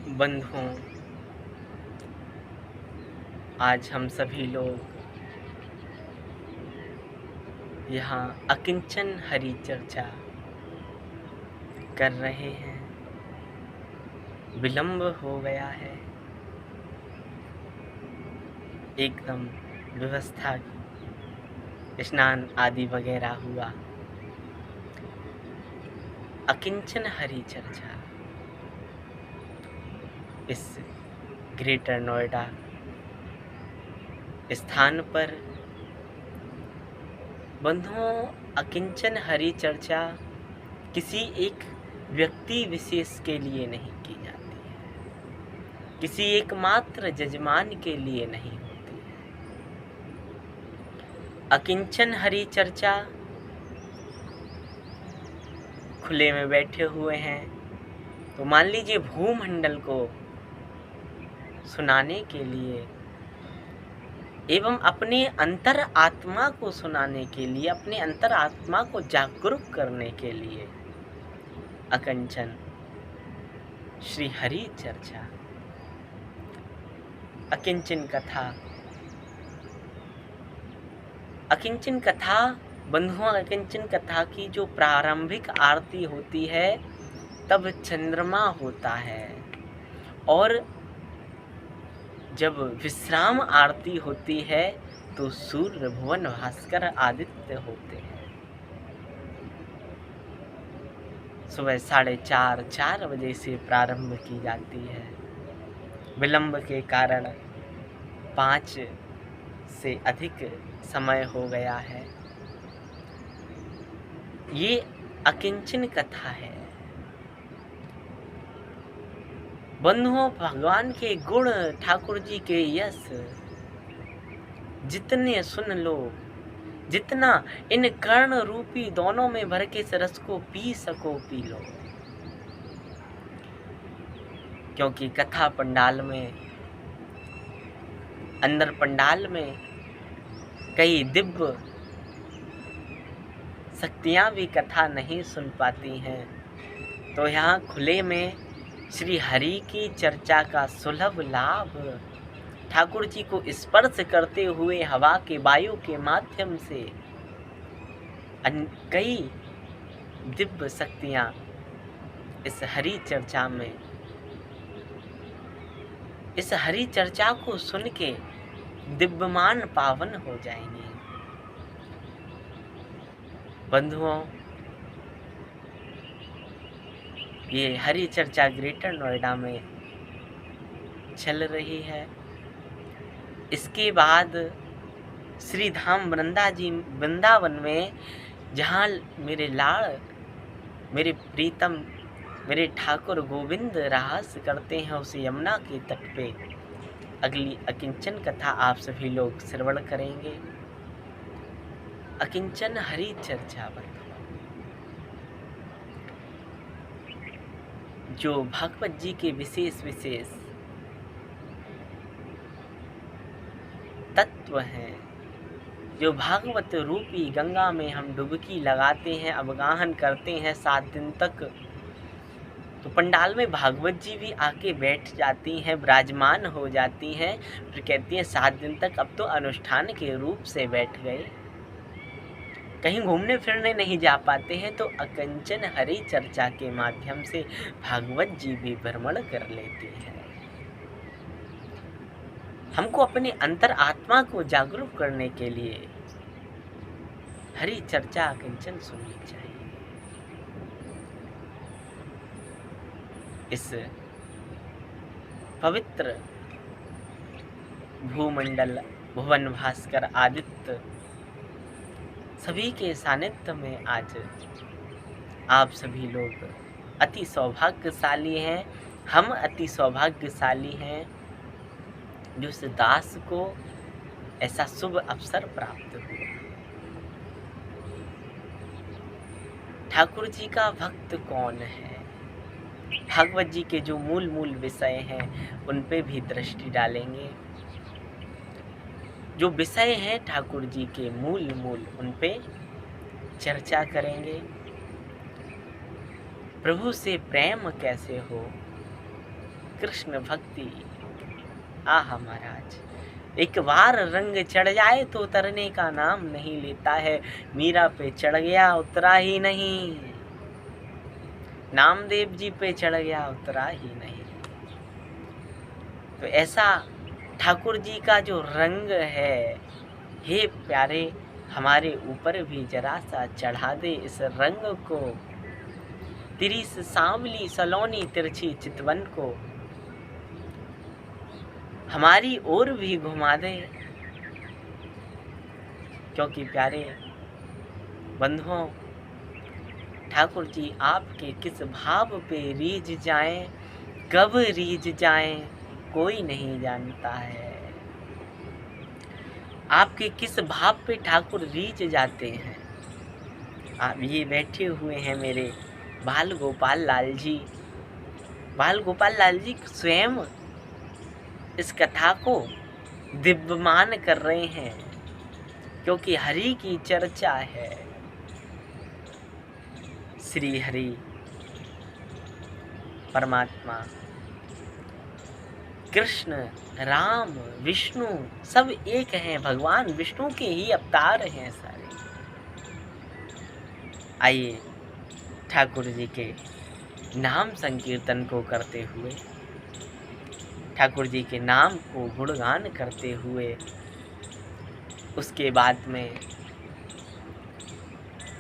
बंधुओं, आज हम सभी लोग यहाँ अकिंचन हरि चर्चा कर रहे हैं। विलंब हो गया है, एकदम व्यवस्था स्नान आदि वगैरह हुआ। अकिंचन हरि चर्चा इस ग्रेटर नोएडा स्थान पर बंधुओं, अकिंचन हरि चर्चा किसी एक व्यक्ति विशेष के लिए नहीं की जाती है, किसी एकमात्र जजमान के लिए नहीं होती है। अकिंचन हरि चर्चा खुले में बैठे हुए हैं, तो मान लीजिए भूमंडल को सुनाने के लिए एवं अपने अंतर आत्मा को सुनाने के लिए, अपने अंतर आत्मा को जागरूक करने के लिए अकिंचन श्री हरि चर्चा, अकिंचन कथा। अकिंचन कथा बंधुओं, अकिंचन कथा की जो प्रारंभिक आरती होती है तब चंद्रमा होता है, और जब विश्राम आरती होती है तो सूर्य, भुवन, भास्कर, आदित्य होते हैं। सुबह 4:30 बजे से प्रारंभ की जाती है। विलंब के कारण 5 से अधिक समय हो गया है। ये अकिंचन कथा है। बंधुओं, भगवान के गुण, ठाकुर जी के यश जितने सुन लो, जितना इन कर्ण रूपी दोनों में भर के इस रस को पी सको पी लो, क्योंकि कथा पंडाल में, अंदर पंडाल में कई दिव्य शक्तियां भी कथा नहीं सुन पाती हैं, तो यहाँ खुले में श्री हरि की चर्चा का सुलभ लाभ ठाकुर जी को स्पर्श करते हुए हवा के वायु के माध्यम से कई दिव्य शक्तियां इस हरि चर्चा में, इस हरि चर्चा को सुन के दिव्यमान पावन हो जाएंगे। बंधुओं, ये हरि चर्चा ग्रेटर नोएडा में चल रही है। इसके बाद श्री धाम वृंदावन में, जहाँ मेरे लाड़, मेरे प्रीतम, मेरे ठाकुर गोविंद रास करते हैं, उस यमुना के तट पे अगली अकिंचन कथा आप सभी लोग श्रवण करेंगे। अकिंचन हरि चर्चा पर जो भागवत जी के विशेष तत्व हैं, जो भागवत रूपी गंगा में हम डुबकी लगाते हैं, अवगाहन करते हैं 7 दिन तक, तो पंडाल में भागवत जी भी आके बैठ जाती हैं, विराजमान हो जाती हैं। फिर कहती हैं 7 दिन तक अब तो अनुष्ठान के रूप से बैठ गए, कहीं घूमने फिरने नहीं जा पाते हैं, तो अकिंचन हरि चर्चा के माध्यम से भागवत जी भी भ्रमण कर लेती है। हमको अपने अंतर आत्मा को जागरूक करने के लिए हरि चर्चा अकिंचन सुननी चाहिए। इस पवित्र भूमंडल, भुवन, भास्कर, आदित्य सभी के सानिध्य में आज आप सभी लोग अति सौभाग्यशाली हैं। हम अति सौभाग्यशाली हैं जो इस दास को ऐसा शुभ अवसर प्राप्त हुआ। ठाकुर जी का भक्त कौन है? भागवत जी के जो मूल विषय हैं उन पे भी दृष्टि डालेंगे। जो विषय हैं ठाकुर जी के मूल उन पे चर्चा करेंगे। प्रभु से प्रेम कैसे हो, कृष्ण भक्ति। आहा महाराज, एक बार रंग चढ़ जाए तो उतरने का नाम नहीं लेता है। मीरा पे चढ़ गया उतरा ही नहीं, नामदेव जी पे चढ़ गया उतरा ही नहीं। तो ऐसा ठाकुर जी का जो रंग है, हे प्यारे, हमारे ऊपर भी जरा सा चढ़ा दे इस रंग को। तेरी इस सांवली सलोनी तिरछी चितवन को हमारी ओर भी घुमा दे। क्योंकि प्यारे बंधुओं, ठाकुर जी आपके किस भाव पे रीझ जाएं, कब रीझ जाएं, कोई नहीं जानता है। आपके किस भाव पे ठाकुर रीझ जाते हैं। आप ये बैठे हुए हैं मेरे बाल गोपाल लाल जी। बाल गोपाल लाल जी स्वयं इस कथा को दिव्यमान कर रहे हैं, क्योंकि हरि की चर्चा है। श्री हरि परमात्मा, कृष्ण, राम, विष्णु सब एक हैं। भगवान विष्णु के ही अवतार हैं सारे। आइए ठाकुर जी के नाम संकीर्तन को करते हुए, ठाकुर जी के नाम को गुणगान करते हुए, उसके बाद में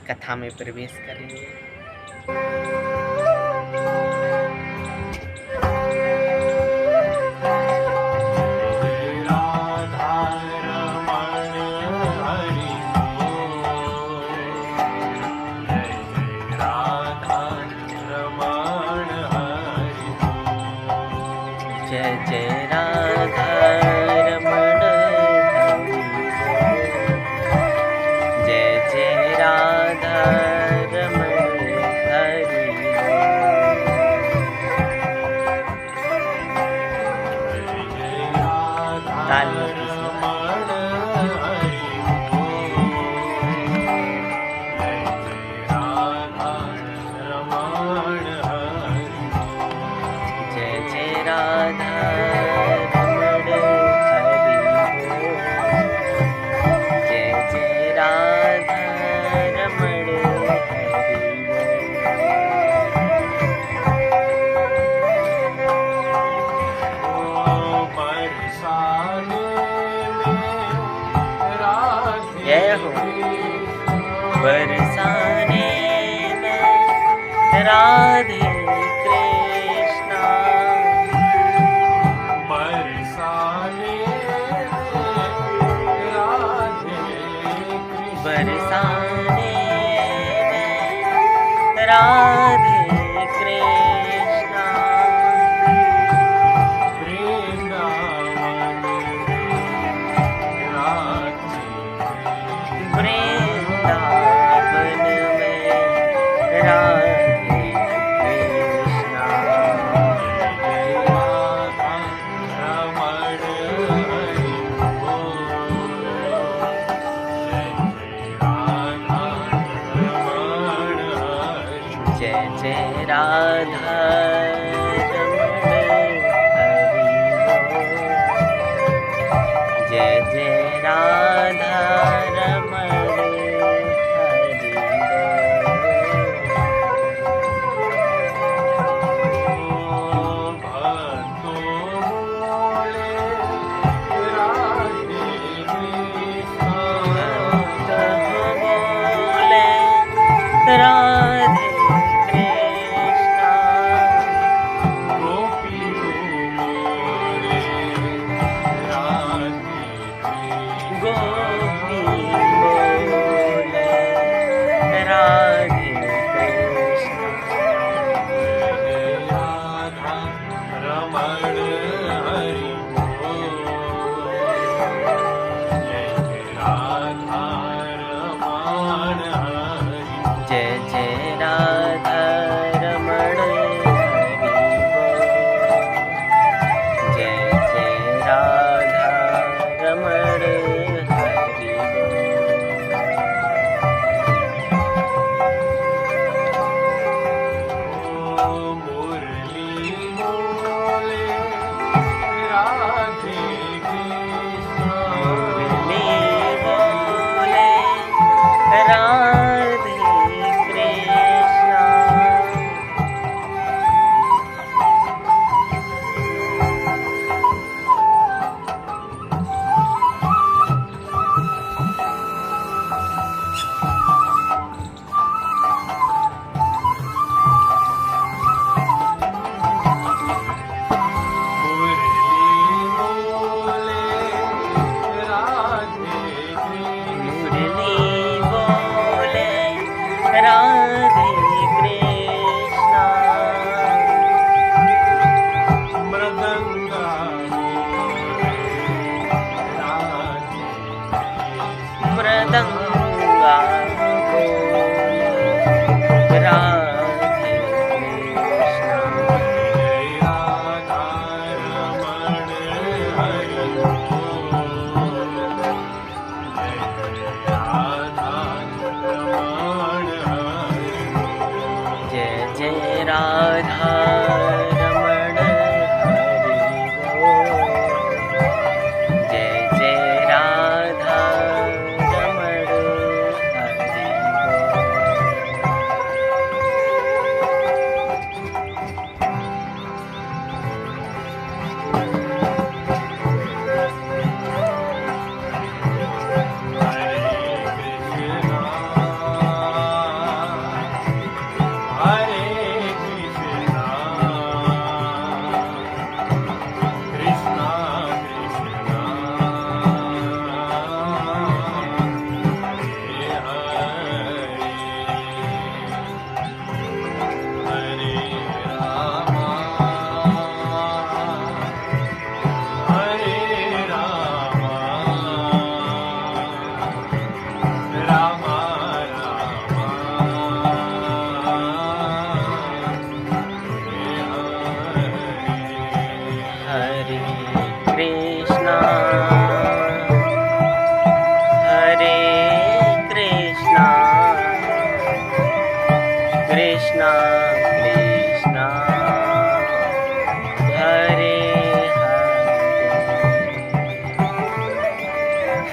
कथा में प्रवेश करेंगे। जय जय राधा रमण हरि, जय जय राधा रमण हरि। तालियों की जय जय राधा रमण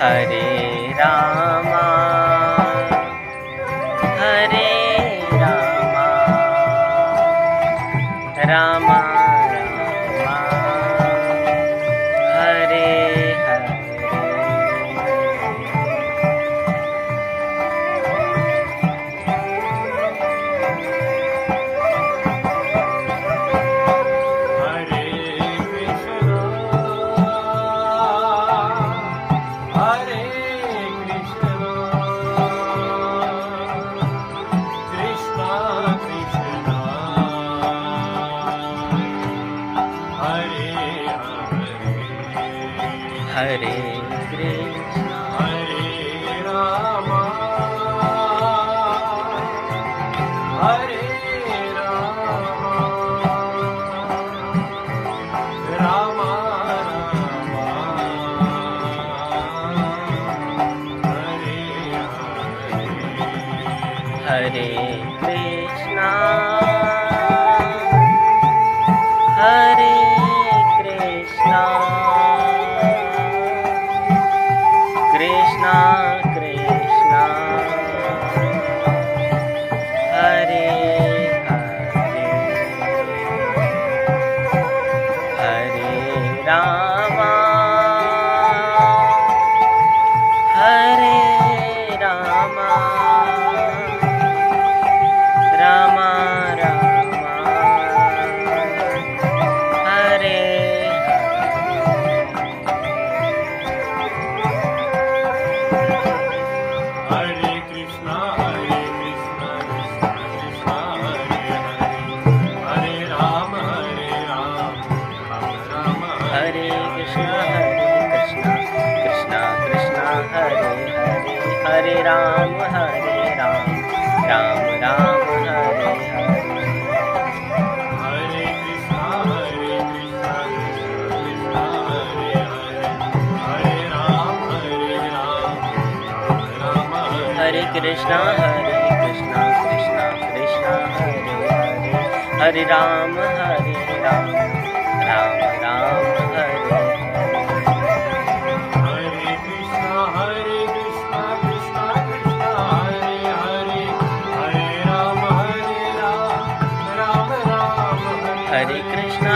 हरे रामा हरे रामा रामा रामा हरे हरे। हरे कृष्णा हरे रामा हरे रामा रामा रामा हरे हरे कृष्णा हरे कृष्णा कृष्णा कृष्णा हरे हरे। हरे रामा हरे रामा रामा रामा हरे हरे कृष्णा कृष्णा कृष्णा हरे हरे राम राम राम हरे कृष्णा कृष्णा कृष्णा हरे हरे हरे राम राम राम हरे हरे। हरे कृष्णा कृष्णा कृष्णा हरे हरे राम राम हरे कृष्णा कृष्णा कृष्णा हरे हरे हरे राम राम राम हरे हरे। हरे कृष्णा कृष्णा कृष्णा हरे हरे हरे राम राम हरे कृष्णा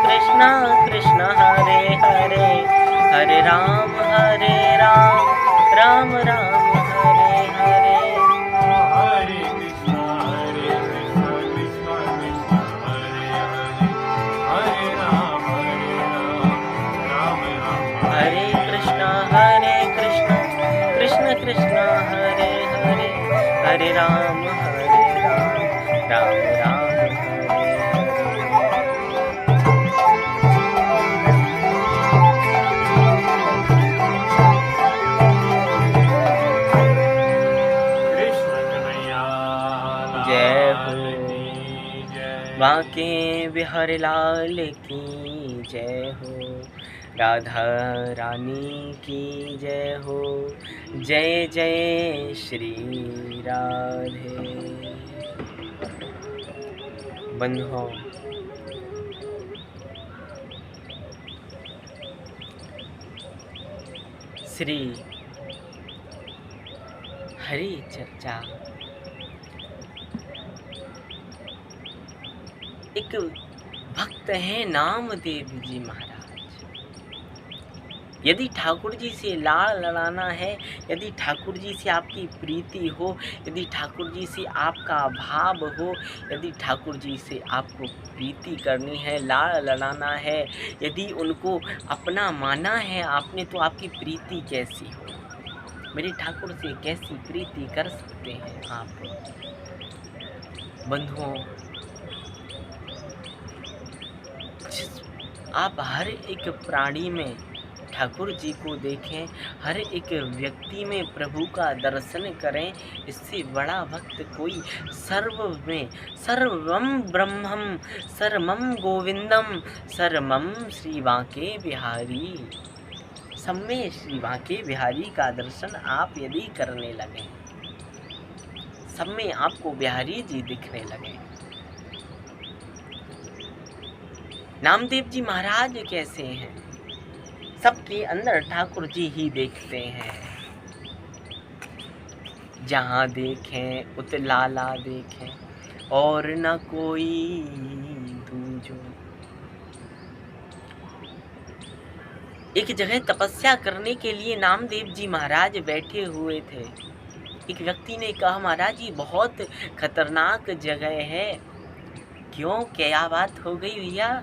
कृष्णा कृष्णा हरे हरे हरे राम राम हरे हरे। हरे कृष्णा कृष्णा कृष्णा हरे हरे हरे राम राम हरे कृष्णा कृष्णा कृष्णा हरे हरे हरे राम राम हरे हरे। कृष्ण कन्हैया जय हो। लाल की जय। बांके बिहारी लाल की जय हो। राधा रानी की जय हो। जय जय श्री राधे। बंधुओं, श्री हरि चर्चा एक भक्त है नामदेव जी महाराज। यदि ठाकुर जी से लाड़ लड़ाना है, यदि ठाकुर जी से आपकी प्रीति हो, यदि ठाकुर जी से आपका भाव हो, यदि ठाकुर जी से आपको प्रीति करनी है, लाड़ लड़ाना है, यदि उनको अपना माना है आपने, तो आपकी प्रीति कैसी हो? मेरे ठाकुर से कैसी प्रीति कर सकते हैं आप? बंधुओं, आप हर एक प्राणी में ठाकुर जी को देखें, हर एक व्यक्ति में प्रभु का दर्शन करें। इससे बड़ा भक्त कोई सर्वम ब्रह्मम सर्वम गोविंदम सर्वम श्री बांके बिहारी। सब में श्री बांके बिहारी का दर्शन आप यदि करने लगे, सब में आपको बिहारी जी दिखने लगे। नामदेव जी महाराज कैसे हैं? सबके अंदर ठाकुर जी ही देखते हैं। जहाँ देखें उतलाला देखें और न कोई दूजो। एक जगह तपस्या करने के लिए नामदेव जी महाराज बैठे हुए थे। एक व्यक्ति ने कहा, महाराज जी बहुत खतरनाक जगह है। क्यों, क्या बात हो गई भैया?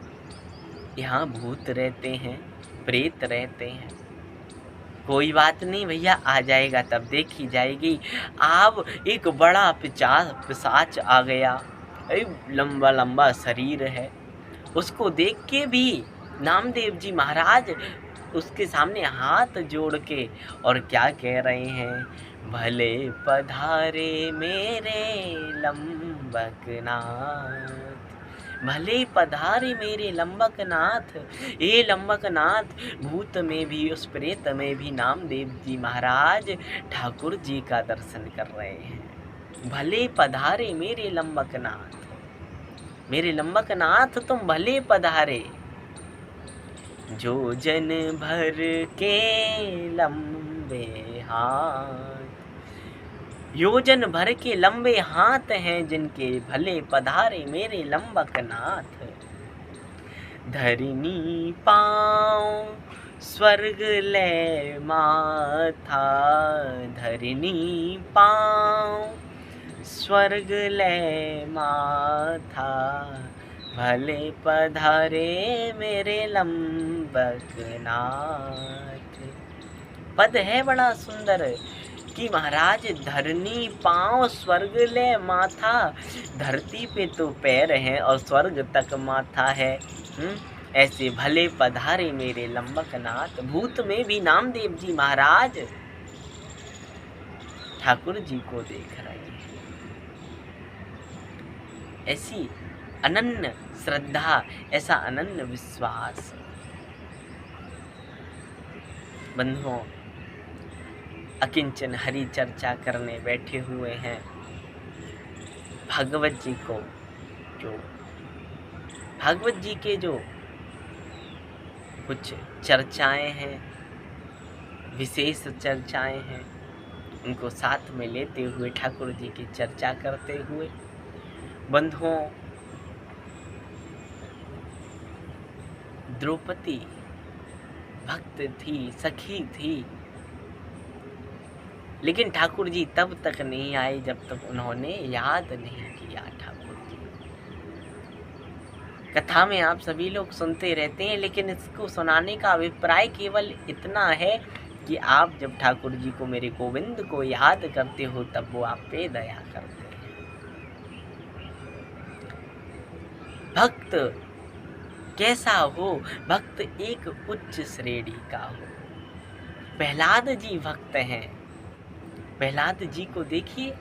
यहाँ भूत रहते हैं, प्रेत रहते हैं। कोई बात नहीं भैया, आ जाएगा तब देखी जाएगी। अब एक बड़ा पिशाच आ गया, लंबा लंबा शरीर है। उसको देख के भी नामदेव जी महाराज उसके सामने हाथ जोड़ के और क्या कह रहे हैं, भले पधारे मेरे लंबकनाथ, भले पधारे मेरे लंबकनाथ। ये लंबकनाथ, भूत में भी उस प्रेत में भी नामदेव जी महाराज ठाकुर जी का दर्शन कर रहे हैं। भले पधारे मेरे लंबकनाथ, मेरे लंबकनाथ तुम भले पधारे। जो जन भर के लंबे हाथ, योजन भर के लंबे हाथ हैं जिनके, भले पधारे मेरे लंबकनाथ। धरनी पाँव स्वर्ग ले माथा, धरनी पाँव स्वर्ग ले माथा। भले पधारे मेरे लंबकनाथ। पद है बड़ा सुंदर कि महाराज धरनी पाँव स्वर्ग ले माथा। धरती पे तो पैर हैं और स्वर्ग तक माथा है। ऐसे भले पधारे मेरे लंबकनाथ। भूत में भी नामदेव जी महाराज ठाकुर जी को देख रहे हैं। ऐसी अनन्य श्रद्धा, ऐसा अनन्य विश्वास। बंधुओं, अकिंचन हरि चर्चा करने बैठे हुए हैं। भागवत जी को जो भागवत जी के जो कुछ चर्चाएं हैं, विशेष चर्चाएं हैं, उनको साथ में लेते हुए ठाकुर जी की चर्चा करते हुए, बंधुओं, द्रौपदी भक्त थी, सखी थी, लेकिन ठाकुर जी तब तक नहीं आए जब तक उन्होंने याद नहीं किया ठाकुर जी। कथा में आप सभी लोग सुनते रहते हैं, लेकिन इसको सुनाने का अभिप्राय केवल इतना है कि आप जब ठाकुर जी को, मेरे गोविंद को याद करते हो, तब वो आप पे दया करते हैं। भक्त कैसा हो? भक्त एक उच्च श्रेणी का हो। प्रहलाद जी भक्त हैं। प्रहलाद जी को देखिए,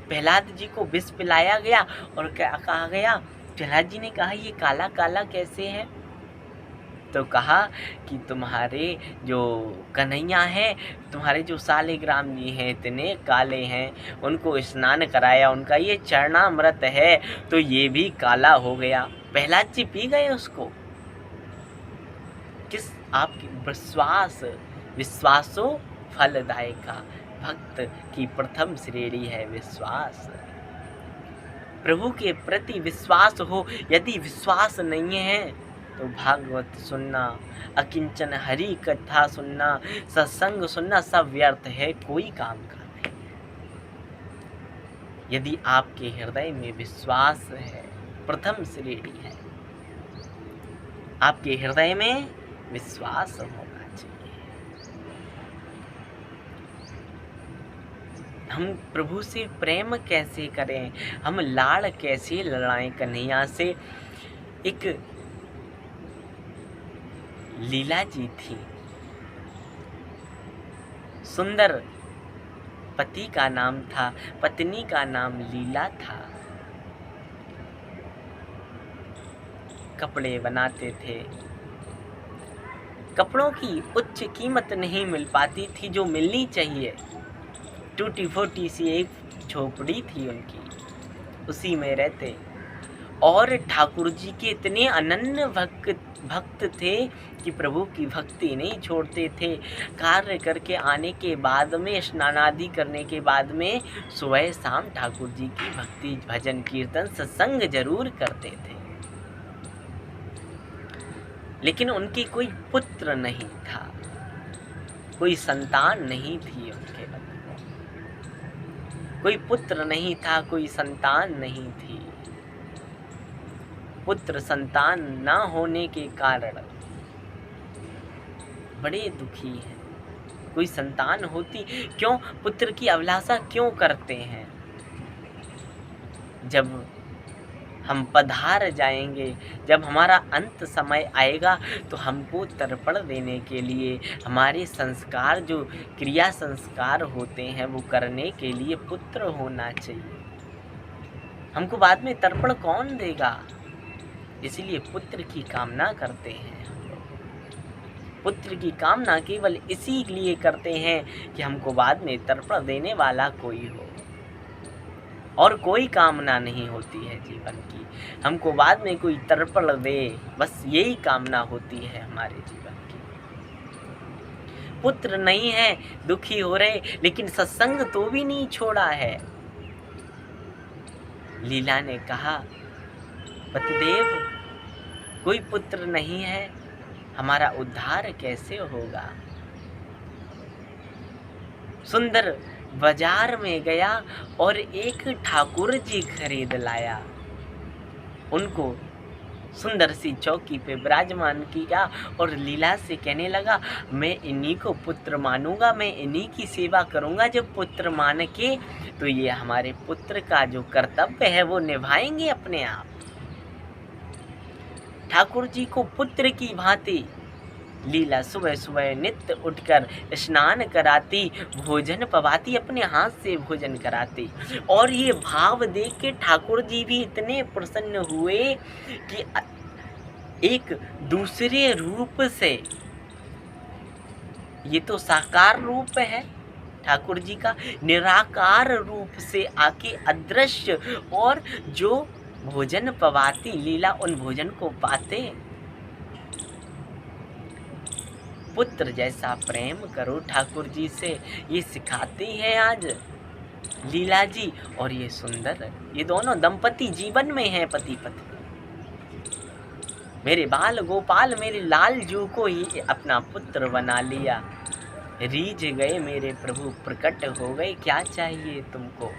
प्रहलाद जी को विष पिलाया गया और क्या कहा गया? प्रहलाद जी ने कहा, ये काला काला कैसे है? तो कहा कि तुम्हारे जो कन्हैया हैं, तुम्हारे जो सालिग्राम जी हैं, इतने काले हैं, उनको स्नान कराया, उनका ये चरणामृत है, तो ये भी काला हो गया। प्रहलाद जी पी गए उसको। किस आपकी विश्वासो फलदायका। भक्त की प्रथम श्रेणी है विश्वास। प्रभु के प्रति विश्वास हो। यदि विश्वास नहीं है तो भागवत सुनना, अकिंचन हरि कथा सुनना, सत्संग सुनना सब व्यर्थ है, कोई काम का नहीं। यदि आपके हृदय में विश्वास है, प्रथम श्रेणी है, आपके हृदय में विश्वास होना चाहिए। हम प्रभु से प्रेम कैसे करें, हम लाड़ कैसे लड़ाएं कन्हैया से। एक लीला जी थी, सुंदर पति का नाम था, पत्नी का नाम लीला था। कपड़े बनाते थे, कपड़ों की उच्च कीमत नहीं मिल पाती थी जो मिलनी चाहिए। टूटी फूटी सी एक झोपड़ी थी उनकी, उसी में रहते और ठाकुर जी के इतने अनन्य भक्त थे कि प्रभु की भक्ति नहीं छोड़ते थे। कार्य करके आने के बाद में, स्नान आदि करने के बाद में सुबह शाम ठाकुर जी की भक्ति, भजन, कीर्तन, सत्संग जरूर करते थे। लेकिन उनकी कोई पुत्र नहीं था, कोई संतान नहीं थी उनके, कोई पुत्र नहीं था, कोई संतान नहीं थी। पुत्र संतान ना होने के कारण बड़े दुखी हैं। कोई संतान होती, क्यों पुत्र की अभिलाषा क्यों करते हैं? जब हम पधार जाएंगे, जब हमारा अंत समय आएगा, तो हमको तर्पण देने के लिए, हमारे संस्कार जो क्रिया संस्कार होते हैं वो करने के लिए पुत्र होना चाहिए। हमको बाद में तर्पण कौन देगा? इसलिए पुत्र की कामना करते हैं। पुत्र की कामना केवल इसी लिए करते हैं कि हमको बाद में तर्पण देने वाला कोई हो, और कोई कामना नहीं होती है जीवन की। हमको बाद में कोई तर्पण दे, बस यही कामना होती है हमारे जीवन की। पुत्र नहीं है, दुखी हो रहे, लेकिन सत्संग तो भी नहीं छोड़ा है। लीला ने कहा, पतिदेव कोई पुत्र नहीं है, हमारा उद्धार कैसे होगा? सुंदर बाजार में गया और एक ठाकुर जी खरीद लाया। उनको सुंदर सी चौकी पे विराजमान किया और लीला से कहने लगा, मैं इन्हीं को पुत्र मानूंगा, मैं इन्हीं की सेवा करूंगा। जब पुत्र मान के, तो ये हमारे पुत्र का जो कर्तव्य है वो निभाएंगे अपने आप। ठाकुर जी को पुत्र की भांति लीला सुबह सुबह नित्य उठकर स्नान कराती, भोजन पवाती, अपने हाथ से भोजन कराती। और ये भाव देख के ठाकुर जी भी इतने प्रसन्न हुए कि एक दूसरे रूप से, ये तो साकार रूप है ठाकुर जी का, निराकार रूप से आके अदृश्य, और जो भोजन पवाती लीला उन भोजन को पाते। पुत्र जैसा प्रेम करो ठाकुर जी से, ये सिखाती है आज लीला जी और ये सुंदर। ये दोनों दंपति जीवन में हैं, पति पत्नी। मेरे बाल गोपाल, मेरे लाल जू को ही अपना पुत्र बना लिया। रीझ गए मेरे प्रभु, प्रकट हो गए, क्या चाहिए तुमको?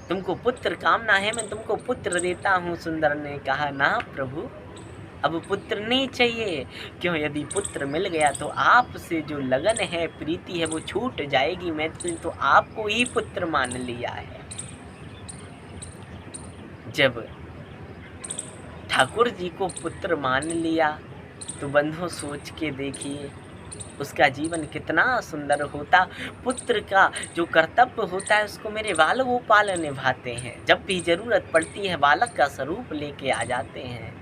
तुमको पुत्र कामना है, मैं तुमको पुत्र देता हूँ। सुंदर ने कहा, ना प्रभु, अब पुत्र नहीं चाहिए। क्यों? यदि पुत्र मिल गया तो आपसे जो लगन है, प्रीति है, वो छूट जाएगी। मैं तो आपको ही पुत्र मान लिया है। जब ठाकुर जी को पुत्र मान लिया तो बंधु सोच के देखिए उसका जीवन कितना सुंदर होता। पुत्र का जो कर्तव्य होता है उसको मेरे बाल गोपाल निभाते हैं। जब भी जरूरत पड़ती है बालक का स्वरूप लेके आ जाते हैं।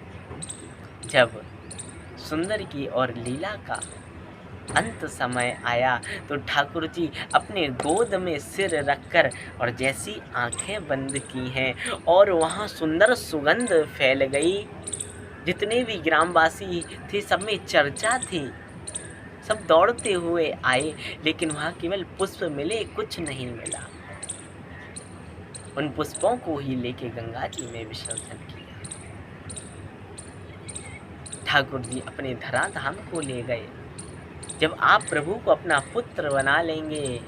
जब सुंदर की और लीला का अंत समय आया तो ठाकुर जी अपने गोद में सिर रखकर और जैसी आंखें बंद की हैं और वहाँ सुंदर सुगंध फैल गई। जितने भी ग्रामवासी थे सब में चर्चा थी, सब दौड़ते हुए आए, लेकिन वहाँ केवल पुष्प मिले, कुछ नहीं मिला। उन पुष्पों को ही लेके गंगा जी में विसर्जन किया। ठाकुर जी अपने धराधाम को ले गए। जब आप प्रभु को अपना पुत्र बना लेंगे,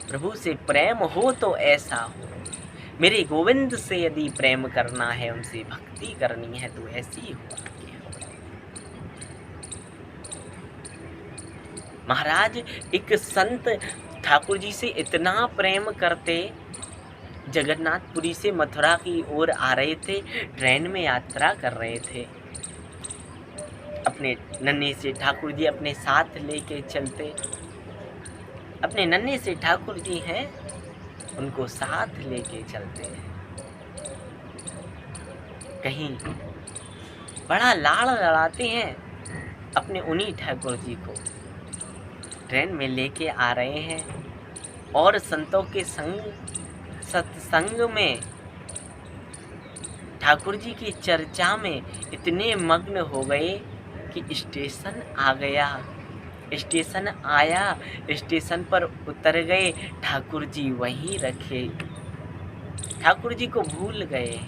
प्रभु से प्रेम हो तो ऐसा हो। मेरे गोविंद से यदि प्रेम करना है, उनसे भक्ति करनी है तो ऐसी ही हो। महाराज एक संत ठाकुर जी से इतना प्रेम करते, जगन्नाथपुरी से मथुरा की ओर आ रहे थे, ट्रेन में यात्रा कर रहे थे। अपने नन्हे से ठाकुर जी अपने साथ लेके चलते। अपने नन्हे से ठाकुर जी हैं, उनको साथ लेके चलते हैं। कहीं बड़ा लाड़ लड़ाते हैं अपने उन्हीं ठाकुर जी को। ट्रेन में लेके आ रहे हैं और संतों के संग, सत्संग में ठाकुर जी की चर्चा में इतने मग्न हो गए कि स्टेशन आ गया। स्टेशन आया, स्टेशन पर उतर गए, ठाकुर जी वहीं रखे। ठाकुर जी को भूल गए।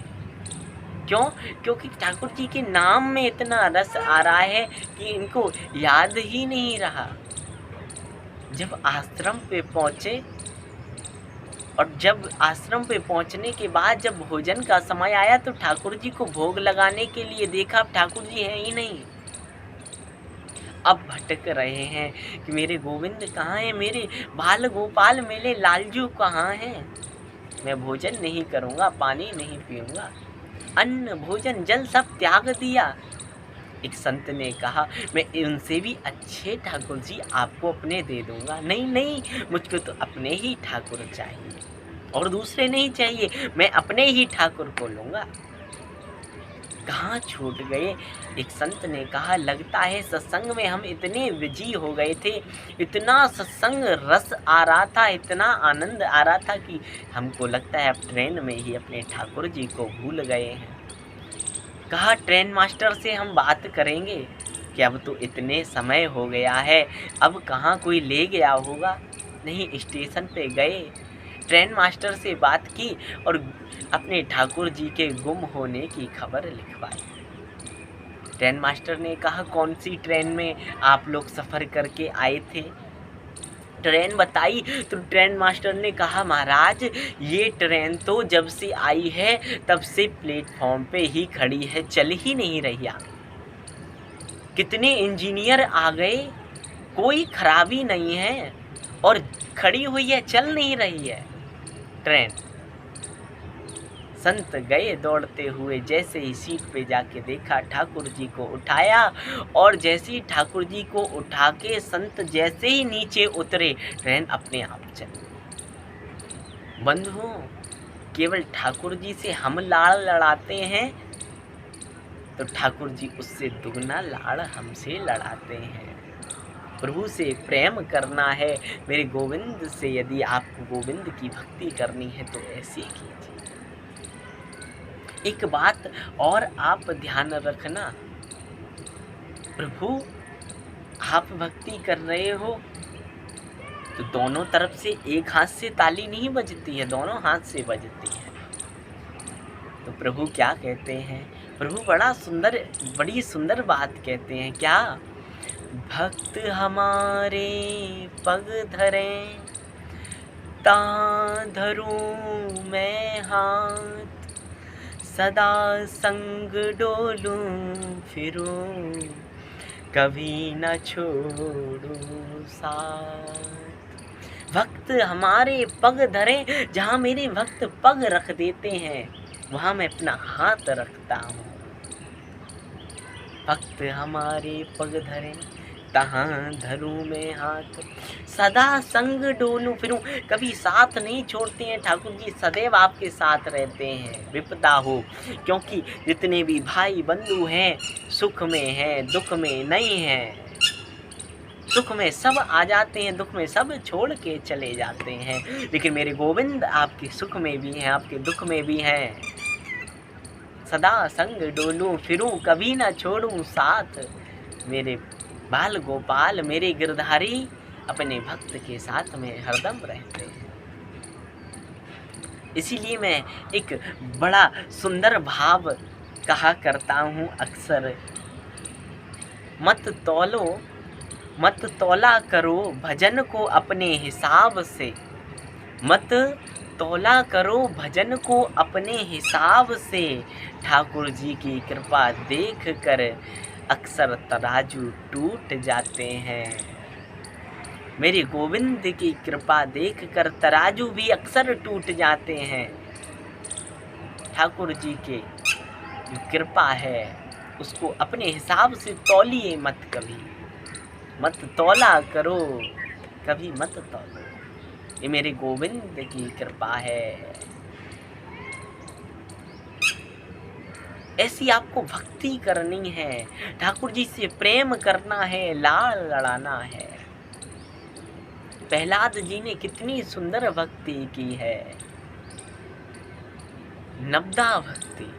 क्यों? क्योंकि ठाकुर जी के नाम में इतना रस आ रहा है कि इनको याद ही नहीं रहा। जब आश्रम पे पहुंचे और जब आश्रम पे पहुंचने के बाद जब भोजन का समय आया तो ठाकुर जी को भोग लगाने के लिए देखा, ठाकुर जी हैं ही नहीं। अब भटक रहे हैं कि मेरे गोविंद कहाँ हैं, मेरे बाल गोपाल, मेरे लालजू कहाँ हैं। मैं भोजन नहीं करूँगा, पानी नहीं पीऊँगा, अन्न भोजन जल सब त्याग दिया। एक संत ने कहा, मैं उनसे भी अच्छे ठाकुर जी आपको अपने दे दूंगा। नहीं नहीं, मुझको तो अपने ही ठाकुर चाहिए और दूसरे नहीं चाहिए, मैं अपने ही ठाकुर को लूँगा। कहाँ छूट गए। एक संत ने कहा, लगता है सत्संग में हम इतने बिजी हो गए थे, इतना सत्संग रस आ रहा था, इतना आनंद आ रहा था कि हमको लगता है अब ट्रेन में ही अपने ठाकुर जी को भूल गए हैं। कहा, ट्रेन मास्टर से हम बात करेंगे कि अब तो इतने समय हो गया है, अब कहाँ कोई ले गया होगा। नहीं, स्टेशन पे गए, ट्रेन मास्टर से बात की और अपने ठाकुर जी के गुम होने की खबर लिखवाई। ट्रेन मास्टर ने कहा, कौन सी ट्रेन में आप लोग सफ़र करके आए थे? ट्रेन बताई तो ट्रेन मास्टर ने कहा, महाराज ये ट्रेन तो जब से आई है तब से प्लेटफॉर्म पे ही खड़ी है, चल ही नहीं रही आगे। कितने इंजीनियर आ गए, कोई खराबी नहीं है और खड़ी हुई है, चल नहीं रही है ट्रेन। संत गए दौड़ते हुए, जैसे ही सीट पे जाके देखा, ठाकुर जी को उठाया और जैसे ही ठाकुर जी को उठा के संत जैसे ही नीचे उतरे, ट्रेन अपने आप चली। बंधुओं, केवल ठाकुर जी से हम लाड़ लड़ाते हैं तो ठाकुर जी उससे दुगना लाड़ हमसे लड़ाते हैं। प्रभु से प्रेम करना है, मेरे गोविंद से यदि आपको गोविंद की भक्ति करनी है तो ऐसे कीजिए। एक बात और आप ध्यान रखना, प्रभु आप भक्ति कर रहे हो तो दोनों तरफ से एक हाथ से ताली नहीं बजती है, दोनों हाथ से बजती है। तो प्रभु क्या कहते हैं? प्रभु बड़ी सुंदर बात कहते हैं। क्या? भक्त हमारे पग धरें, तां धरूं मैं हाथ, सदा संग डोलूं फिरूं, कभी न छोड़ूं साथ। भक्त हमारे पग धरे, जहाँ मेरे भक्त पग रख देते हैं वहाँ मैं अपना हाथ रखता हूँ। भक्त हमारे पग धरे, तहाँ धरूं मैं हाथ, सदा संग डोलूं फिरूं, कभी साथ नहीं छोड़ते हैं ठाकुर जी, सदैव आपके साथ रहते हैं विपदा हो। क्योंकि जितने भी भाई बंधु हैं, सुख में हैं, दुख में नहीं हैं। सुख में सब आ जाते हैं, दुख में सब छोड़ के चले जाते हैं, लेकिन मेरे गोविंद आपके सुख में भी हैं, आपके दुख में भी हैं। सदा संग डोलूं फिरूं, कभी ना छोड़ूं साथ, मेरे बाल गोपाल, मेरे गिरधारी अपने भक्त के साथ में हरदम रहते हैं। इसीलिए मैं एक बड़ा सुंदर भाव कहा करता हूँ अक्सर, मत तौला करो भजन को अपने हिसाब से, मत तौला करो भजन को अपने हिसाब से, ठाकुर जी की कृपा देख कर अक्सर तराजू टूट जाते हैं। मेरे गोविंद की कृपा देख कर तराजू भी अक्सर टूट जाते हैं। ठाकुर जी के जो कृपा है उसको अपने हिसाब से तौलिए मत, कभी मत तौला करो, कभी मत तौलो। ये मेरे गोविंद की कृपा है। ऐसी आपको भक्ति करनी है, ठाकुर जी से प्रेम करना है, लाड़ लड़ाना है। प्रहलाद जी ने कितनी सुंदर भक्ति की है, नवदा भक्ति।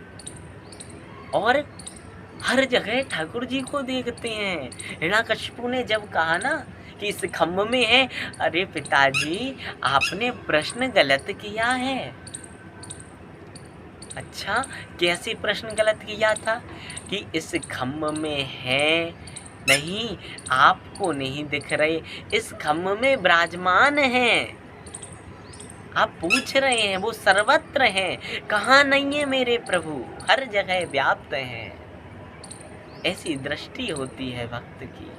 और हर जगह ठाकुर जी को देखते हैं। हिरण्याकशिपु ने जब कहा ना कि इस खम्भ में है, अरे पिताजी आपने प्रश्न गलत किया है। अच्छा, कैसे प्रश्न गलत किया था? कि इस खम्भ में है नहीं, आपको नहीं दिख रहे, इस खम्भ में विराजमान हैं। आप पूछ रहे हैं, वो सर्वत्र हैं, कहाँ नहीं है मेरे प्रभु? हर जगह व्याप्त हैं। ऐसी दृष्टि होती है भक्त की।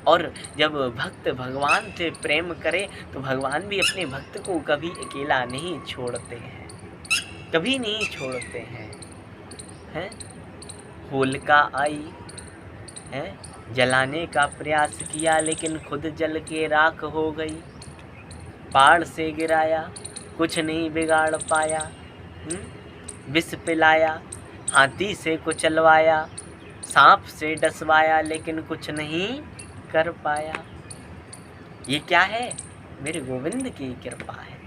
और जब भक्त भगवान से प्रेम करे तो भगवान भी अपने भक्त को कभी अकेला नहीं छोड़ते हैं, कभी नहीं छोड़ते हैं। होलिका आई है, जलाने का प्रयास किया लेकिन खुद जल के राख हो गई। पहाड़ से गिराया, कुछ नहीं बिगाड़ पाया। विष पिलाया, हाथी से कुचलवाया, सांप से डसवाया, लेकिन कुछ नहीं कर पाया। ये क्या है? मेरे गोविंद की कृपा है।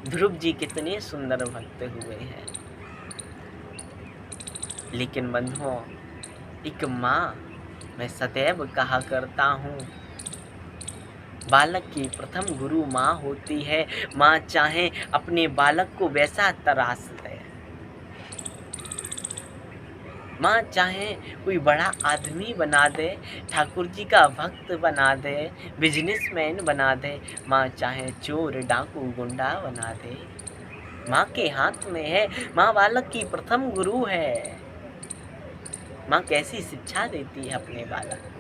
ध्रुव जी कितने सुंदर भक्त हुए हैं। लेकिन बंधुओं, एक माँ, मैं सदैव कहा करता हूँ, बालक की प्रथम गुरु माँ होती है। माँ चाहे अपने बालक को वैसा तराश दे, माँ चाहे कोई बड़ा आदमी बना दे, ठाकुर जी का भक्त बना दे, बिजनेसमैन बना दे, माँ चाहे चोर डाकू गुंडा बना दे, माँ के हाथ में है। माँ बालक की प्रथम गुरु है। माँ कैसी शिक्षा देती है अपने बालक को।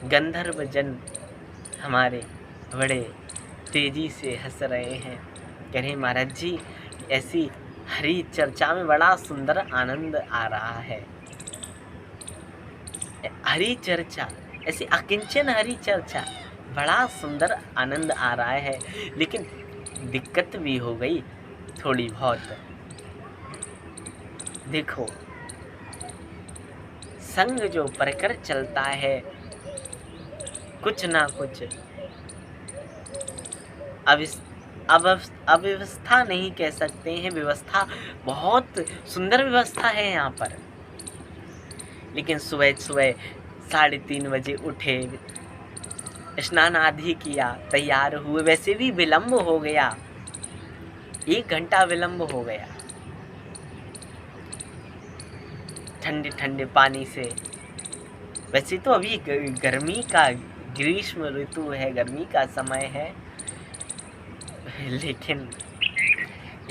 गंधर्व जन हमारे बड़े तेजी से हंस रहे हैं, कह रहे महाराज जी ऐसी हरी चर्चा में बड़ा सुंदर आनंद आ रहा है। हरी चर्चा, ऐसी अकिंचन हरी चर्चा, बड़ा सुंदर आनंद आ रहा है। लेकिन दिक्कत भी हो गई थोड़ी बहुत। देखो, संग जो परकर चलता है, कुछ ना कुछ अव्यवस्था नहीं कह सकते हैं, व्यवस्था, बहुत सुंदर व्यवस्था है यहाँ पर। लेकिन सुबह 3:30 बजे उठे, स्नान आदि किया, तैयार हुए, वैसे भी विलंब हो गया, 1 घंटा विलंब हो गया ठंडे ठंडे पानी से। वैसे तो अभी गर्मी का, ग्रीष्म ऋतु है, गर्मी का समय है, लेकिन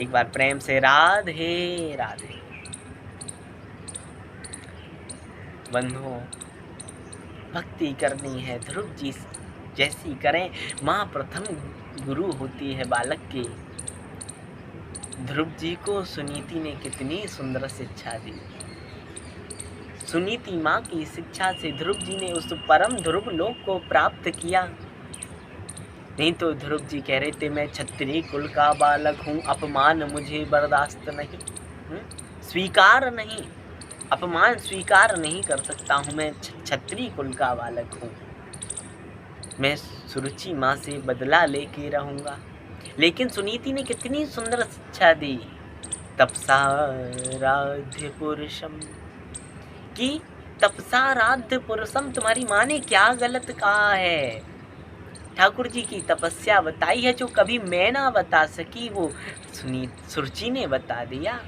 एक बार प्रेम से राधे राधे। बंधुओं, भक्ति करनी है ध्रुव जी जैसी करें। माँ प्रथम गुरु होती है बालक की। ध्रुव जी को सुनीति ने कितनी सुंदर शिक्षा दी। सुनीति माँ की शिक्षा से ध्रुव जी ने उस परम ध्रुव लोक को प्राप्त किया। नहीं तो ध्रुव जी कह रहे थे, मैं क्षत्रिय कुल का बालक हूँ, अपमान मुझे बर्दाश्त नहीं, स्वीकार नहीं, अपमान स्वीकार नहीं कर सकता हूँ, मैं क्षत्रिय कुल का बालक हूँ, मैं सुरुचि माँ से बदला लेके रहूँगा। लेकिन सुनीति ने कितनी सुंदर शिक्षा दी। तपसाराध्य पुरुषम, कि तपसाराध्य पुरुषम, तुम्हारी माँ ने क्या गलत कहा है? ठाकुर जी की तपस्या बताई है जो कभी मैं ना बता सकी, वो सुरुचि ने बता दिया।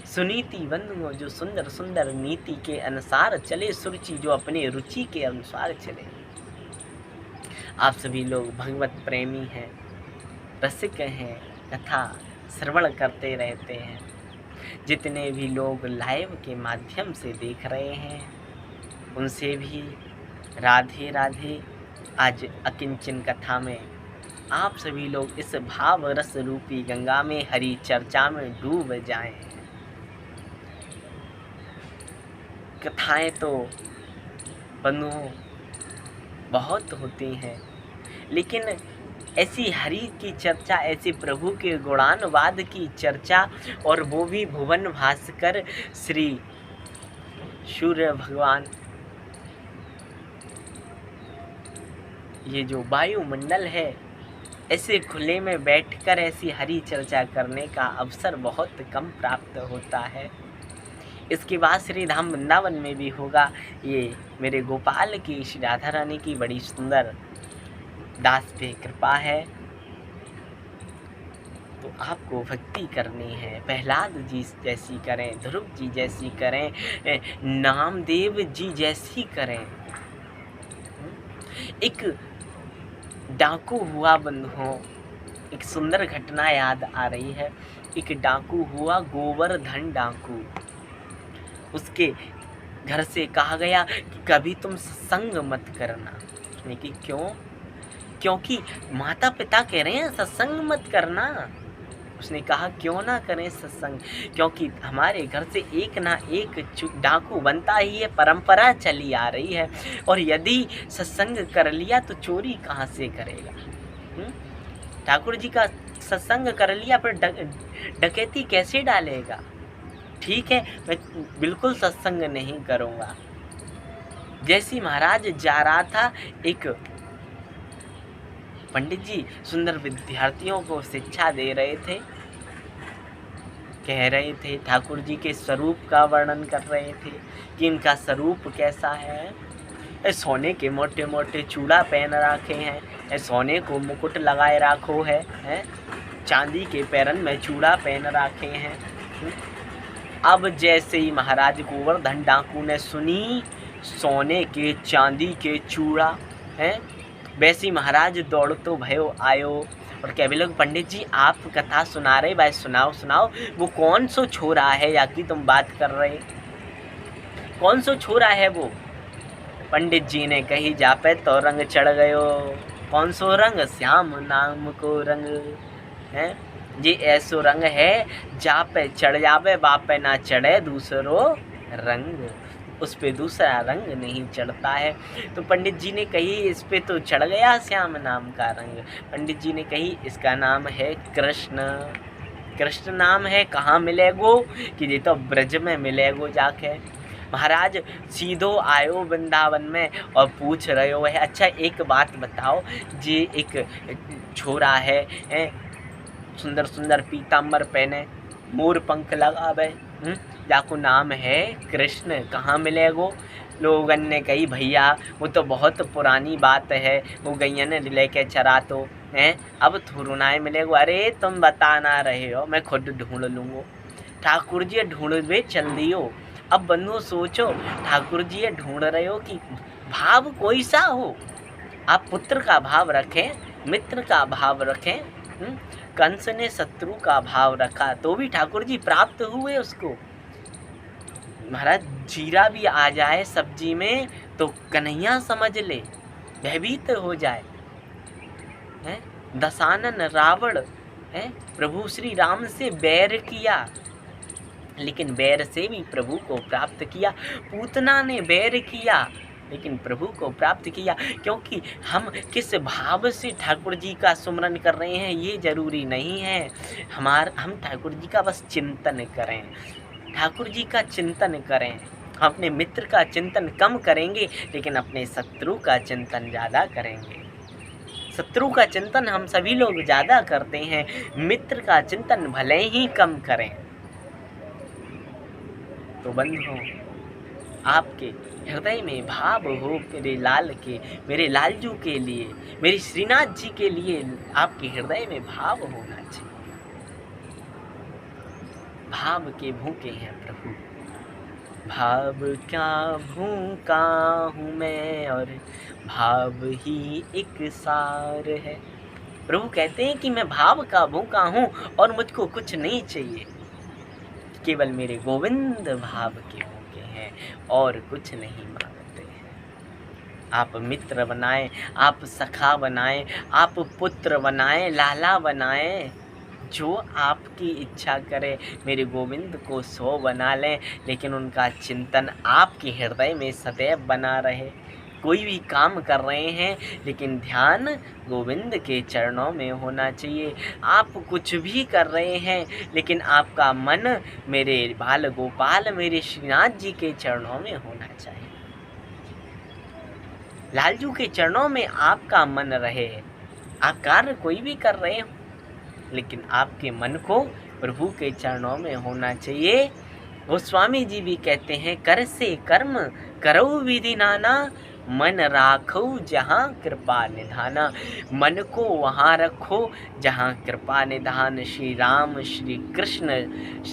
सुनीति बंधुओं जो सुंदर सुंदर नीति के अनुसार चले, सुरुचि जो अपने रुचि के अनुसार चले। आप सभी लोग भगवत प्रेमी हैं, रसिक हैं, कथा श्रवण करते रहते हैं। जितने भी लोग लाइव के माध्यम से देख रहे हैं, उनसे भी राधे राधे। आज अकिंचन कथा में आप सभी लोग इस भाव रस रूपी गंगा में, हरी चर्चा में डूब जाएं। कथाएं तो बंधुओं बहुत होती हैं, लेकिन ऐसी हरि की चर्चा, ऐसे प्रभु के गुणानुवाद की चर्चा, और वो भी भुवन भास्कर श्री सूर्य भगवान, ये जो वायुमंडल है, ऐसे खुले में बैठकर ऐसी हरी चर्चा करने का अवसर बहुत कम प्राप्त होता है। इसके बाद श्री धाम वृंदावन में भी होगा। ये मेरे गोपाल की श्री राधा रानी की बड़ी सुंदर दास पे कृपा है। तो आपको भक्ति करनी है, प्रहलाद जी जैसी करें, ध्रुव जी जैसी करें, नामदेव जी जैसी करें। एक डाकू हुआ बंधुओं, एक सुंदर घटना याद आ रही है। एक डाकू हुआ, गोवर्धन डाकू। उसके घर से कहा गया कि कभी तुम सत्संग मत करना। उसने कि क्यों? क्योंकि माता पिता कह रहे हैं सत्संग मत करना। उसने कहा क्यों ना करें सत्संग, क्योंकि हमारे घर से एक ना एक डाकू बनता ही है, परंपरा चली आ रही है। और यदि सत्संग कर लिया तो चोरी कहाँ से करेगा? ठाकुर जी का सत्संग कर लिया फिर डकैती कैसे डालेगा? ठीक है, मैं बिल्कुल सत्संग नहीं करूँगा। जैसी महाराज जा रहा था, एक पंडित जी सुंदर विद्यार्थियों को शिक्षा दे रहे थे, कह रहे थे, ठाकुर जी के स्वरूप का वर्णन कर रहे थे कि इनका स्वरूप कैसा है। सोने के मोटे मोटे चूड़ा पहन रखे हैं, सोने को मुकुट लगाए रखो है, चांदी के पैरन में चूड़ा पहन रखे हैं। अब जैसे ही महाराज गोवर्धन डाकू ने सुनी सोने के चांदी के चूड़ा हैं, वैसे ही महाराज दौड़ तो भयो आयो और कहने लगे पंडित जी आप कथा सुना रहे, भाई सुनाओ सुनाओ, वो कौन सो छोरा है या की तुम बात कर रहे, कौन सो छोरा है वो? पंडित जी ने कही जापे तो रंग चढ़ गयो। कौन सो रंग? श्याम नाम को रंग है जी, ऐसो रंग है जापे चढ़ जावे, बापे ना चढ़े दूसरो रंग, उस पे दूसरा रंग नहीं चढ़ता है। तो पंडित जी ने कही इस पे तो चढ़ गया श्याम नाम का रंग। पंडित जी ने कही इसका नाम है कृष्ण। कृष्ण नाम है, कहाँ मिलेगो? कि ये तो ब्रज में मिलेगो जाके। महाराज सीधो आयो वृंदावन में और पूछ रहे हो है, अच्छा एक बात बताओ, जी एक छोरा है, सुंदर सुंदर पीताम्बर पहने, मोर पंख लगावे, जाको नाम है कृष्ण, कहाँ मिलेगो? लोगन ने कही भैया वो तो बहुत पुरानी बात है, वो गैया ने लेके चरा तो हैं, अब थोड़ुनाए मिलेगो। अरे तुम बता ना रहे हो, मैं खुद ढूंढ लूँगो। ठाकुर जी ढूंढ चल दियो। अब बंधु सोचो, ठाकुर जी ढूंढ रहे हो कि भाव कोई सा हो, आप पुत्र का भाव रखें, मित्र का भाव रखें। कंस ने शत्रु का भाव रखा तो भी ठाकुर जी प्राप्त हुए उसको। महाराज जीरा भी आ जाए सब्जी में तो कन्हैया समझ ले, भयभीत हो जाए। दशानन रावण प्रभु श्री राम से बैर किया, लेकिन बैर से भी प्रभु को प्राप्त किया। पूतना ने बैर किया लेकिन प्रभु को प्राप्त किया। क्योंकि हम किस भाव से ठाकुर जी का सुमरन कर रहे हैं ये जरूरी नहीं है। हम ठाकुर जी का बस चिंतन करें, ठाकुर जी का चिंतन करें। हम अपने मित्र का चिंतन कम करेंगे लेकिन अपने शत्रु का चिंतन ज़्यादा करेंगे। शत्रु का चिंतन हम सभी लोग ज़्यादा करते हैं, मित्र का चिंतन भले ही कम करें। तो बंधुओं, आपके हृदय में भाव हो मेरे लाल के, मेरे लालजू के लिए, मेरे श्रीनाथ जी के लिए आपके हृदय में भाव होना चाहिए। भाव के भूखे हैं प्रभु, भाव क्या भूखा हूँ मैं और भाव ही एक सार है। प्रभु कहते हैं कि मैं भाव का भूखा हूँ और मुझको कुछ नहीं चाहिए, केवल मेरे गोविंद भाव के भूखे हैं और कुछ नहीं मांगते हैं। आप मित्र बनाएं, आप सखा बनाएं, आप पुत्र बनाएं, लाला बनाएं, जो आपकी इच्छा करे। मेरे गोविंद को 100 बना लें लेकिन उनका चिंतन आपके हृदय में सदैव बना रहे। कोई भी काम कर रहे हैं लेकिन ध्यान गोविंद के चरणों में होना चाहिए। आप कुछ भी कर रहे हैं लेकिन आपका मन मेरे बाल गोपाल, मेरे श्रीनाथ जी के चरणों में होना चाहिए। लालजू के चरणों में आपका मन रहे, आप कार्य कोई भी कर रहे हो, लेकिन आपके मन को प्रभु के चरणों में होना चाहिए। गोस्वामी जी भी कहते हैं, कर से कर्म करो विधि नाना, मन राखो जहाँ कृपा निधाना। मन को वहाँ रखो जहाँ कृपा निधान श्री राम श्री कृष्ण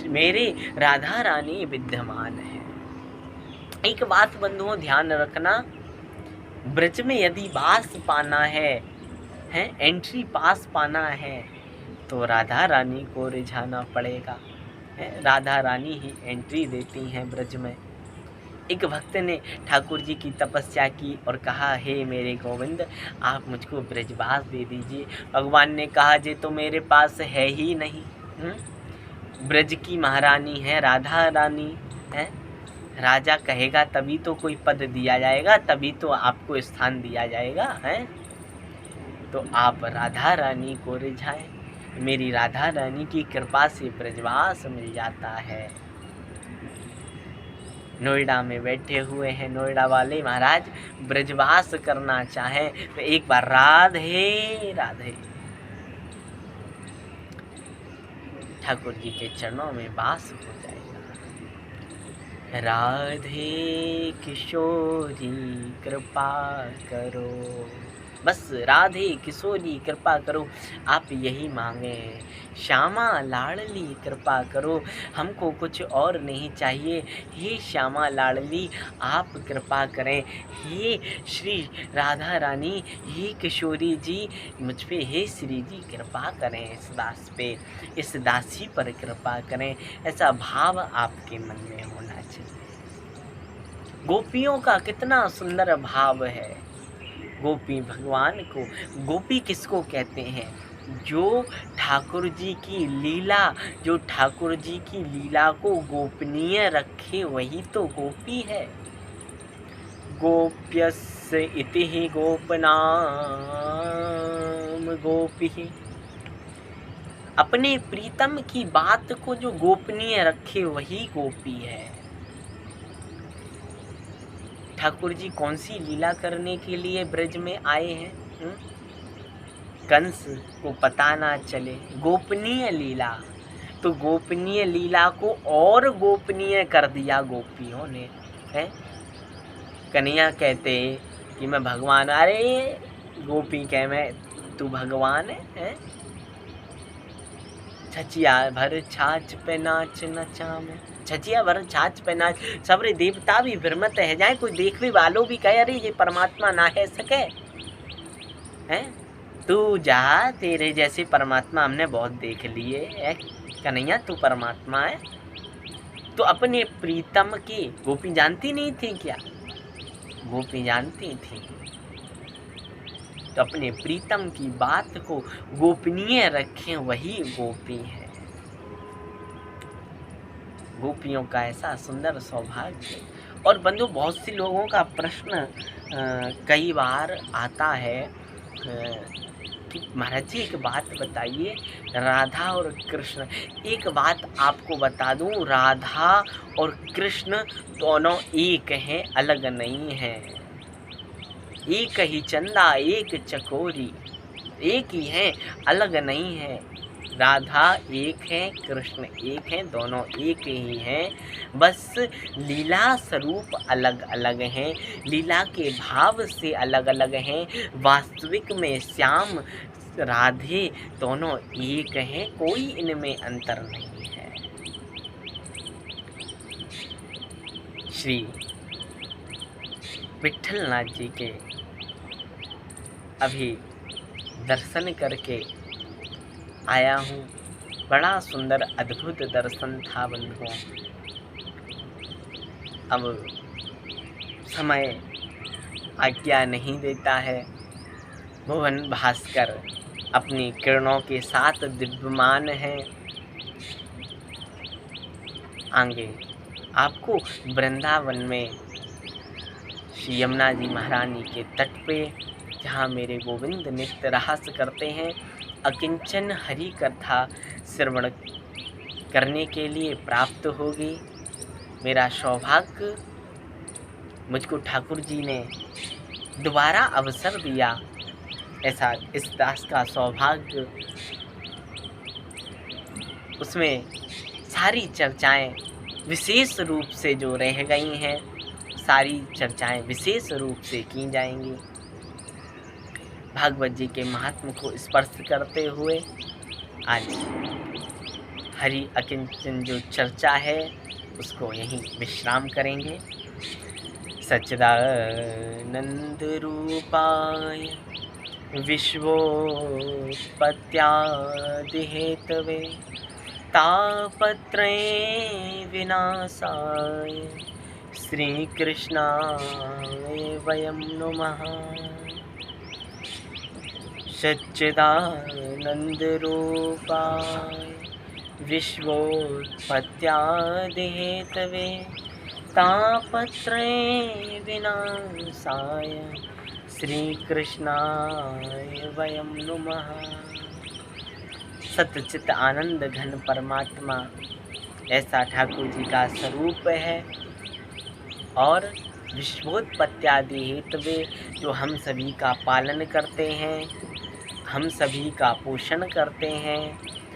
मेरे राधा रानी विद्यमान है। एक बात बंधुओं ध्यान रखना, ब्रज में यदि वास पाना है एंट्री पास पाना है, तो राधा रानी को रिझाना पड़ेगा। राधा रानी ही एंट्री देती हैं ब्रज में। एक भक्त ने ठाकुर जी की तपस्या की और कहा, हे मेरे गोविंद, आप मुझको ब्रजवास दे दीजिए। भगवान ने कहा, जे तो मेरे पास है ही नहीं। ब्रज की महारानी है राधा रानी है, राजा कहेगा तभी तो कोई पद दिया जाएगा, तभी तो आपको स्थान दिया जाएगा है। तो आप राधा रानी को रिझाएं। मेरी राधा रानी की कृपा से ब्रजवास मिल जाता है। नोएडा में बैठे हुए हैं नोएडा वाले महाराज, ब्रजवास करना चाहें तो एक बार राधे राधे ठाकुर जी के चरणों में वास हो जाएगा। राधे किशोरी कृपा करो, बस राधे किशोरी कृपा करो, आप यही मांगे। श्यामा लाडली कृपा करो, हमको कुछ और नहीं चाहिए। हे श्यामा लाडली आप कृपा करें। हे श्री राधा रानी, हे किशोरी जी मुझ पे, हे श्री जी कृपा करें, इस दास पे, इस दासी पर कृपा करें। ऐसा भाव आपके मन में होना चाहिए। गोपियों का कितना सुंदर भाव है। गोपी भगवान को, गोपी किसको कहते हैं? जो ठाकुर जी की लीला, जो ठाकुर जी की लीला को गोपनीय रखे वही तो गोपी है। गोप्यस्य इति ही गोपनाम गोपी, अपने प्रीतम की बात को जो गोपनीय रखे वही गोपी है। ठाकुर जी कौन सी लीला करने के लिए ब्रज में आए हैं? कंस को पता ना चले, गोपनीय लीला। तो गोपनीय लीला को और गोपनीय कर दिया गोपियों ने है। कन्हैया कहते कि मैं भगवान, अरे गोपी कह मैं तू भगवान है? छचिया भर छाछ पे नाच नचा में, छचिया भर छाछ पे नाच। सबरे देवता भी भ्रमत है जाए, कोई देखने वालों भी कहे अरे ये परमात्मा ना है सके हैं। तू जा, तेरे जैसे परमात्मा हमने बहुत देख लिए, कन्हैया तू परमात्मा है। तो अपने प्रीतम की गोपी जानती नहीं थी क्या? गोपी जानती थी। तो अपने प्रीतम की बात को गोपनीय रखें वही गोपी है। गोपियों का ऐसा सुंदर सौभाग्य। और बंधु, बहुत से लोगों का प्रश्न कई बार आता है कि महाराज जी एक बात बताइए, राधा और कृष्ण, एक बात आपको बता दूं, राधा और कृष्ण दोनों एक हैं, अलग नहीं हैं। एक ही चंदा एक चकोरी, एक ही हैं, अलग नहीं है। राधा एक है, कृष्ण एक है, दोनों एक ही हैं, बस लीला स्वरूप अलग अलग हैं, लीला के भाव से अलग अलग हैं। वास्तविक में श्याम राधे दोनों एक हैं, कोई इनमें अंतर नहीं है। श्री विट्ठलनाथ जी के अभी दर्शन करके आया हूँ। बड़ा सुंदर अद्भुत दर्शन था बंधुओं। अब समय आज्ञा नहीं देता है। भुवन भास्कर अपनी किरणों के साथ दिव्यमान है। आगे आपको वृंदावन में श्री यमुना जी महारानी के तट पे, जहाँ मेरे गोविंद नित्य रहस करते हैं, अकिंचन हरि कथा श्रवण करने के लिए प्राप्त होगी। मेरा सौभाग्य, मुझको ठाकुर जी ने दोबारा अवसर दिया ऐसा इस दास का सौभाग्य, उसमें सारी चर्चाएं विशेष रूप से जो रह गई हैं, सारी चर्चाएं विशेष रूप से की जाएंगी। भागवत जी के महात्म को स्पर्श करते हुए आज हरि अकिंचन जो चर्चा है उसको यहीं विश्राम करेंगे। सच्चिदानंद रूपाय विश्वोत्पत्त्यादि हेतवे तापत्रय विनाशाय श्रीकृष्णाय वयं नुमः। सच्चिदानंद रूपाय विश्वोत्पत्त्यादि हेतवे तापत्रय विनाशाय श्रीकृष्णाय वयं नुमः। सच्चित आनंद घन परमात्मा ऐसा ठाकुर जी का स्वरूप है और विश्वोत्पत्त्यादि हेतवे जो हम सभी का पालन करते हैं, हम सभी का पोषण करते हैं,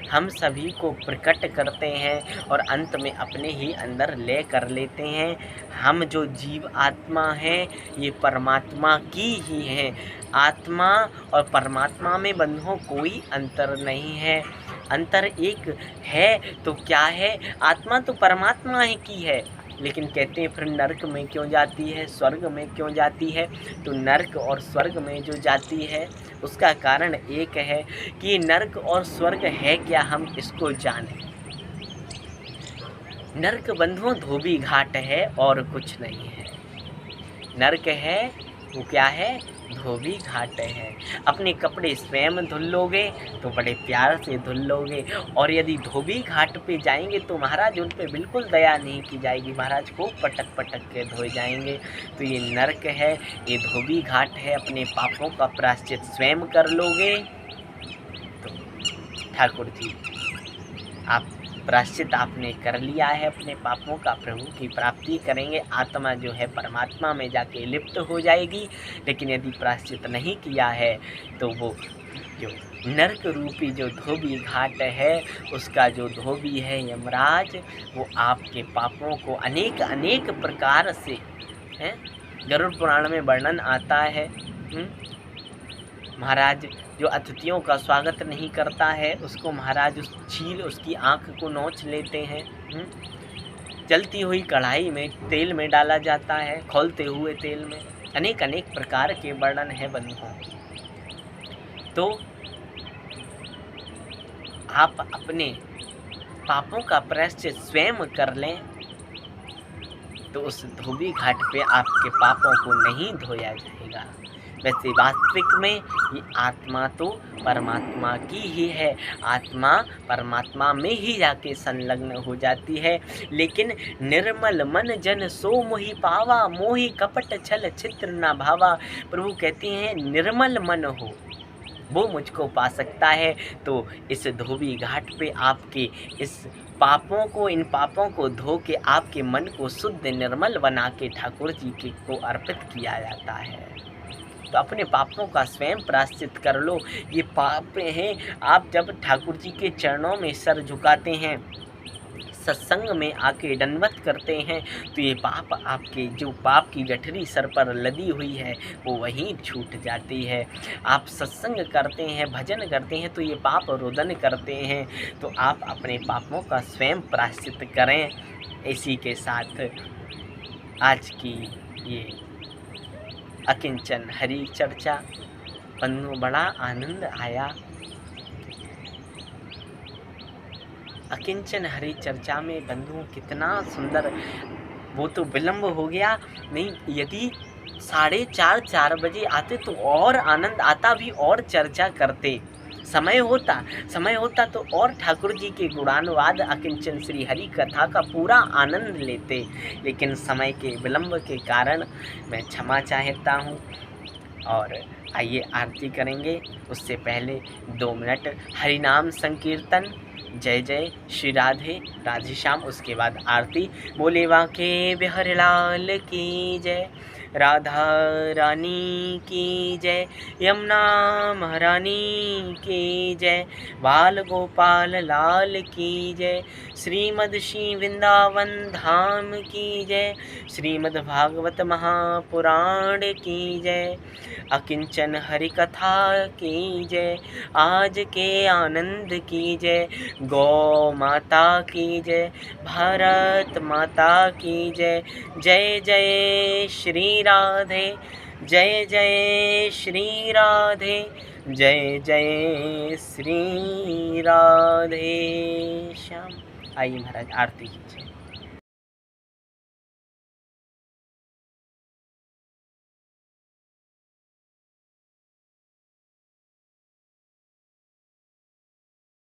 हम सभी को प्रकट करते हैं और अंत में अपने ही अंदर ले कर लेते हैं। हम जो जीव आत्मा हैं ये परमात्मा की ही है। आत्मा और परमात्मा में बंधुओं कोई अंतर नहीं है। अंतर एक है तो क्या है? आत्मा तो परमात्मा ही की है, लेकिन कहते हैं फिर नरक में क्यों जाती है, स्वर्ग में क्यों जाती है? तो नरक और स्वर्ग में जो जाती है उसका कारण एक है कि नरक और स्वर्ग है क्या, हम इसको जानें। नरक बंधुओं धोबी घाट है और कुछ नहीं है। नरक है वो क्या है? धोबी घाट है। अपने कपड़े स्वयं धुल लोगे तो बड़े प्यार से धुल लोगे, और यदि धोबी घाट पे जाएंगे तो महाराज उन पे बिल्कुल दया नहीं की जाएगी, महाराज को पटक पटक के धोए जाएंगे। तो ये नरक है, ये धोबी घाट है। अपने पापों का प्रायश्चित स्वयं कर लोगे तो ठाकुर जी आप प्रायश्चित आपने कर लिया है अपने पापों का, प्रभु की प्राप्ति करेंगे। आत्मा जो है परमात्मा में जाके लिप्त हो जाएगी। लेकिन यदि प्रायश्चित नहीं किया है तो वो जो नरक रूपी जो धोबी घाट है उसका जो धोबी है यमराज, वो आपके पापों को अनेक अनेक प्रकार से है। गरुड़ पुराण में वर्णन आता है। महाराज जो अतिथियों का स्वागत नहीं करता है उसको महाराज उस छील उसकी आँख को नोच लेते हैं। जलती हुई कढ़ाई में तेल में डाला जाता है, खौलते हुए तेल में। अनेक अनेक प्रकार के वर्णन है बंधुओं। तो आप अपने पापों का प्रायश्चित स्वयं कर लें तो उस धोबी घाट पे आपके पापों को नहीं धोया जाएगा। वैसे वास्तविक में ये आत्मा तो परमात्मा की ही है। आत्मा परमात्मा में ही जाके संलग्न हो जाती है। लेकिन निर्मल मन जन सो मोहि पावा, मोहि कपट छल चित्र न भावा। प्रभु कहते हैं निर्मल मन हो वो मुझको पा सकता है। तो इस धोबी घाट पे आपके इस पापों को, इन पापों को धो के आपके मन को शुद्ध निर्मल बना के ठाकुर जी के को अर्पित किया जाता है। तो अपने पापों का स्वयं प्रायश्चित कर लो। ये पाप हैं। आप जब ठाकुर जी के चरणों में सर झुकाते हैं, सत्संग में आके दंडवत करते हैं, तो ये पाप आपके जो पाप की गठरी सर पर लदी हुई है वो वहीं छूट जाती है। आप सत्संग करते हैं, भजन करते हैं तो ये पाप रोदन करते हैं। तो आप अपने पापों का स्वयं प्रायश्चित करें। इसी के साथ आज की ये अकिंचन हरि चर्चा बंधुओं बड़ा आनंद आया। अकिंचन हरि चर्चा में बंधुओं कितना सुंदर, वो तो विलम्ब हो गया। नहीं, यदि 4:30 बजे आते तो और आनंद आता, भी और चर्चा करते। समय होता तो और ठाकुर जी के गुणानुवाद अकिंचन श्री हरि कथा का पूरा आनंद लेते। लेकिन समय के विलम्ब के कारण मैं क्षमा चाहता हूँ। और आइए आरती करेंगे। उससे पहले 2 मिनट हरिनाम संकीर्तन, जय जय श्री राधे राधे श्याम। उसके बाद आरती। बोले बांके बिहारी लाल की जय, राधा रानी की जय, यमुना महारानी की जय, बाल गोपाल लाल की जय, श्रीमद् श्री वृंदावन धाम की जय, श्रीमद् भागवत महापुराण की जय, अकिंचन हरि कथा की जय, आज के आनंद की जय, गौ माता की जय, भारत माता की जय, जय जय श्री राधे, जय जय श्री राधे, जय जय श्री राधे श्याम। आइए महाराज आरती कीजिए।